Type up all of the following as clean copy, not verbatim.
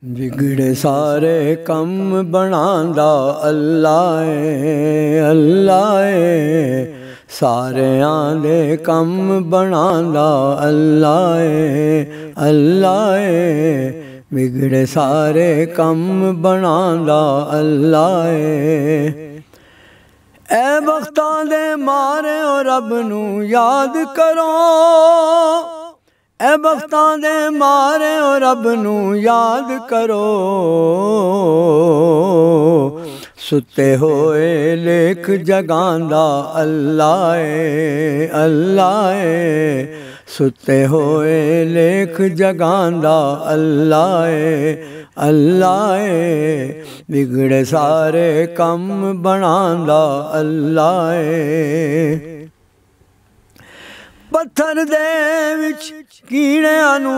बिगड़े सारे कम बनांदा अल्लाह है, अल्लाह है। सारियां दे कम बनांदा अल्लाह है, अल्लाह है। बिगड़े सारे कम बनांदा अल्लाह है। ऐ बख्तां दे मारे ओ रब नू याद करो, ऐ बख्तां दे मारे ओ रब नू याद करो। सुते होए लेख जगांदा अल्लाह है, अल्लाह है। सुते होए लेख जगांदा अल्लाह है, अल्लाह है। बिगड़े सारे कम बनांदा अल्लाह है। पत्थर दे विच कीड़ियां नू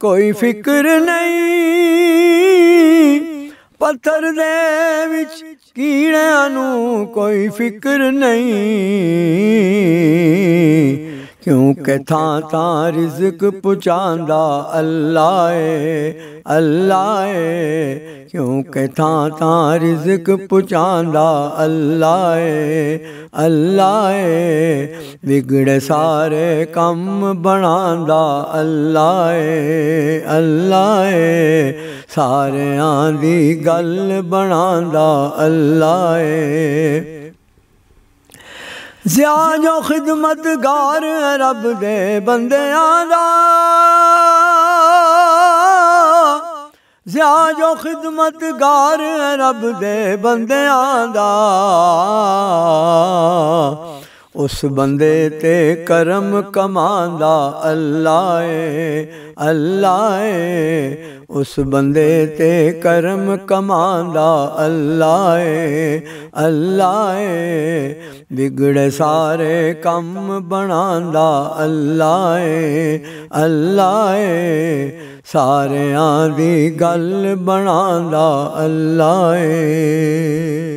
कोई फिक्र नहीं, पत्थर दे विच कीड़ियां नू कोई फिक्र नहीं। क्योंकि थां थां रिज़्क पुचांदा अल्लाह है, अल्लाह है। क्योंकि थां थां रिज़्क पुचांदा अल्लाह है, अल्लाह है। बिगड़े सारे कम बनांदा अल्लाह है, अल्लाह है। सारियां दी गल बनांदा अल्लाह है। ज़िया जो खिदमतगार रब दे बंदियां दा, ज़िया जो खिदमतगार रब दे बंदियां दा। उस बंदे ते करम कमांदा अल्लाह है, अल्लाह है। उस बंदे ते करम कमांदा अल्लाह है, अल्लाह है। बिगड़े सारे कम बनांदा अल्लाह है, अल्लाह है। सारियां दी गल बनांदा अल्लाह है।